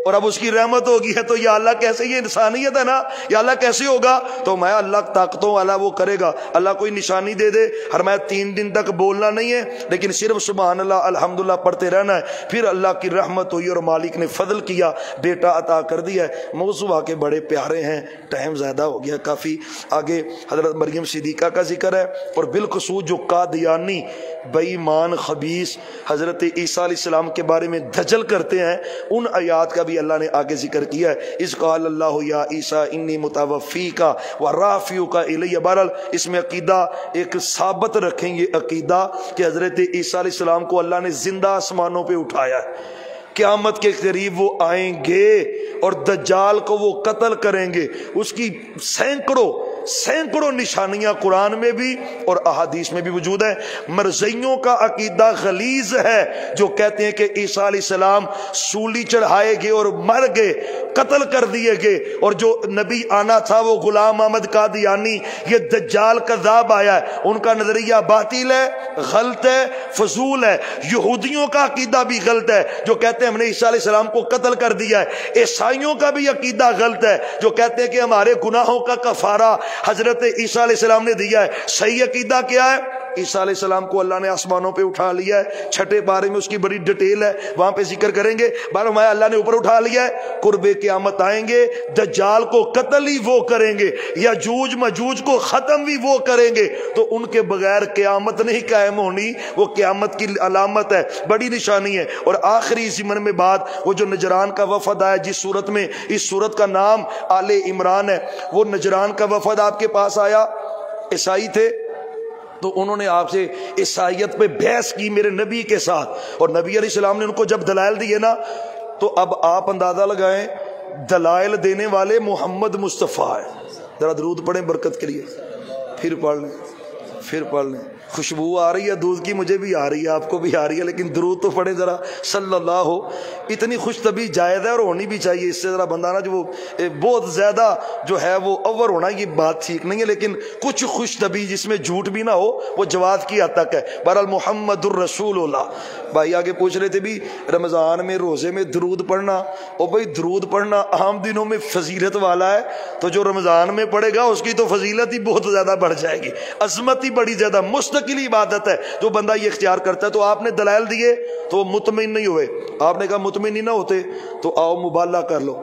اور اب اس کی رحمت ہوگی ہے تو یا اللہ کیسے, یہ انسانیت ہے نا, یا اللہ کیسے ہوگا؟ تو میں اللہ طاقتوں والا وہ کرے گا. اللہ کوئی نشانی دے دے, ہر میں 3 دن تک بولنا نہیں ہے, لیکن صرف سبحان اللہ الحمدللہ پڑھتے رہنا ہے, پھر اللہ کی رحمت ہوئی اور مالک نے فضل کیا, بیٹا عطا کر دیا ہے. موضوع کے بڑے پیارے ہیں, ٹائم زیادہ ہو گیا کافی. آگے حضرت مریم صدیقہ کا ذکر ہے, اور بالخصوص جو قادیانی بے ایمان خبیث حضرت عیسیٰ علیہ السلام کے بارے میں دجل کرتے ہیں, ان آیات کا بھی بھی اللہ نے آگے ذکر کیا ہے، اذ قال اللہ یا عیسیٰ انی متوفیکا ورافعک الی۔ بہرحال اس میں عقیدہ ایک ثابت رکھیں گے، عقیدہ کہ حضرت عیسیٰ علیہ السلام کو اللہ نے زندہ آسمانوں پہ اٹھایا ہے، قیامت کے قریب وہ آئیں گے اور دجال کو وہ قتل کریں گے۔ اس کی سینکڑوں نشانیاں قرآن میں بھی اور احادیث میں بھی موجود ہیں۔ مرزیوں کا عقیدہ غلیظ ہے جو کہتے ہیں کہ عیسیٰ علیہ السلام سولی چڑھائے گئے اور مر گئے، قتل کر دیے گئے، اور جو نبی آنا تھا وہ غلام احمد قادیانی، یہ دجال کذاب آیا ہے۔ ان کا نظریہ باطل ہے، غلط ہے، فضول ہے۔ یہودیوں کا عقیدہ بھی غلط ہے جو کہتے ہیں ہم نے عیسیٰ علیہ السلام کو قتل کر دیا ہے۔ عیسائیوں کا بھی عقیدہ غلط ہے جو کہتے ہیں کہ ہمارے گناہوں کا کفارہ حضرت عیسیٰ علیہ السلام نے دیا ہے۔ صحیح عقیدہ کیا ہے؟ عیسیٰ علیہ السلام کو اللہ نے آسمانوں پہ اٹھا لیا ہے، چھٹے پارے میں اس کی بڑی ڈیٹیل ہے، وہاں پہ ذکر کریں گے۔ بارہ اللہ نے اوپر اٹھا لیا ہے، قرب قیامت آئیں گے، دجال کو قتل ہی وہ کریں گے، یاجوج ماجوج کو ختم بھی وہ کریں گے، تو ان کے بغیر قیامت نہیں قائم ہونی۔ وہ قیامت کی علامت ہے، بڑی نشانی ہے۔ اور آخری ضمن میں بات، وہ جو نجران کا وفد آیا جس صورت میں، اس صورت کا نام آل عمران ہے، وہ نجران کا وفد آپ کے پاس آیا، عیسائی تھے، تو انہوں نے آپ سے عیسائیت پہ بحث کی میرے نبی کے ساتھ، اور نبی علیہ السلام نے ان کو جب دلائل دیے نا، تو اب آپ اندازہ لگائیں دلائل دینے والے محمد مصطفیٰ ہیں۔ ذرا درود پڑھیں برکت کے لیے، پھر پڑھ لیں۔ خوشبو آ رہی ہے دودھ کی، مجھے بھی آ رہی ہے، آپ کو بھی آ رہی ہے، لیکن درود تو پڑھیں ذرا صلی اللہ ہو۔ اتنی خوش طبی جائز ہے اور ہونی بھی چاہیے، اس سے ذرا بندہ نا جو وہ بہت زیادہ جو ہے وہ اوور ہونا، یہ بات ٹھیک نہیں ہے، لیکن کچھ خوش طبی جس میں جھوٹ بھی نہ ہو وہ جواز کی حد تک ہے۔ بہرحال محمد الرسول اللہ۔ بھائی آگے پوچھ رہے تھے بھی رمضان میں روزے میں درود پڑھنا، اور بھائی درود پڑھنا عام دنوں میں فضیلت والا ہے، تو جو رمضان میں پڑھے گا اس کی تو فضیلت ہی بہت زیادہ بڑھ جائے گی، عظمت ہی بڑی زیادہ، مستقل عبادت ہے جو بندہ یہ اختیار کرتا ہے۔ تو آپ نے دلائل دیے تو وہ مطمئن نہیں ہوئے، آپ نے کہا مطمئن نہیں نہ ہوتے تو آؤ مبالغہ کر لو۔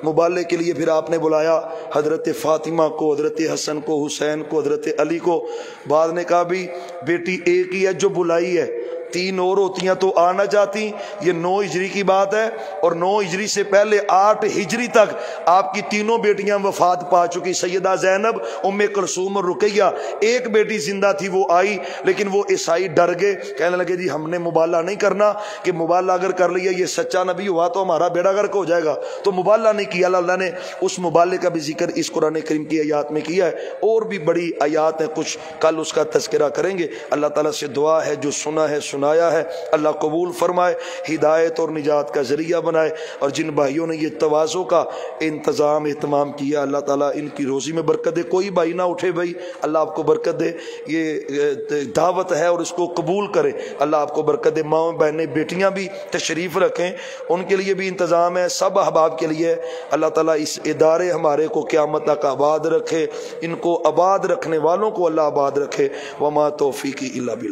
مبالغے کے لیے پھر آپ نے بلایا حضرت فاطمہ کو، حضرت حسن کو، حسین کو، حضرت علی کو۔ بعد نے کہا بھی بیٹی ایک ہی ہے جو بلائی ہے، 3 اور ہوتی ہیں تو آنا چاہتی۔ یہ 9 ہجری کی بات ہے، اور 9 ہجری سے پہلے 8 ہجری تک آپ کی تینوں بیٹیاں وفات پا چکی، سیدہ زینب، ام کلثوم اور رقیہ۔ ایک بیٹی زندہ تھی، وہ آئی، لیکن وہ عیسائی ڈر گئے، کہنے لگے جی ہم نے مبالغہ نہیں کرنا، کہ مبالغہ اگر کر لیا یہ سچا نبی ہوا تو ہمارا بیڑا غرق ہو جائے گا، تو مبالغہ نہیں کیا۔ اللہ نے اس مبالغے کا بھی ذکر اس قرآن کریم کی آیات میں کیا ہے، اور بھی بڑی آیات ہیں، کچھ کل اس کا تذکرہ کریں گے۔ اللہ تعالیٰ سے دعا ہے جو سنا ہے سنایا ہے اللہ قبول فرمائے، ہدایت اور نجات کا ذریعہ بنائے، اور جن بھائیوں نے یہ تواضع کا انتظام اہتمام کیا اللہ تعالیٰ ان کی روزی میں برکت دے۔ کوئی بھائی نہ اٹھے بھائی، اللہ آپ کو برکت دے، یہ دعوت ہے اور اس کو قبول کرے، اللہ آپ کو برکت دے۔ ماں بہنیں بیٹیاں بھی تشریف رکھیں، ان کے لیے بھی انتظام ہے، سب احباب کے لیے۔ اللہ تعالیٰ اس ادارے ہمارے کو قیامت تک آباد رکھے، ان کو آباد رکھنے والوں کو اللہ آباد رکھے۔ وما توفیقی الا باللہ۔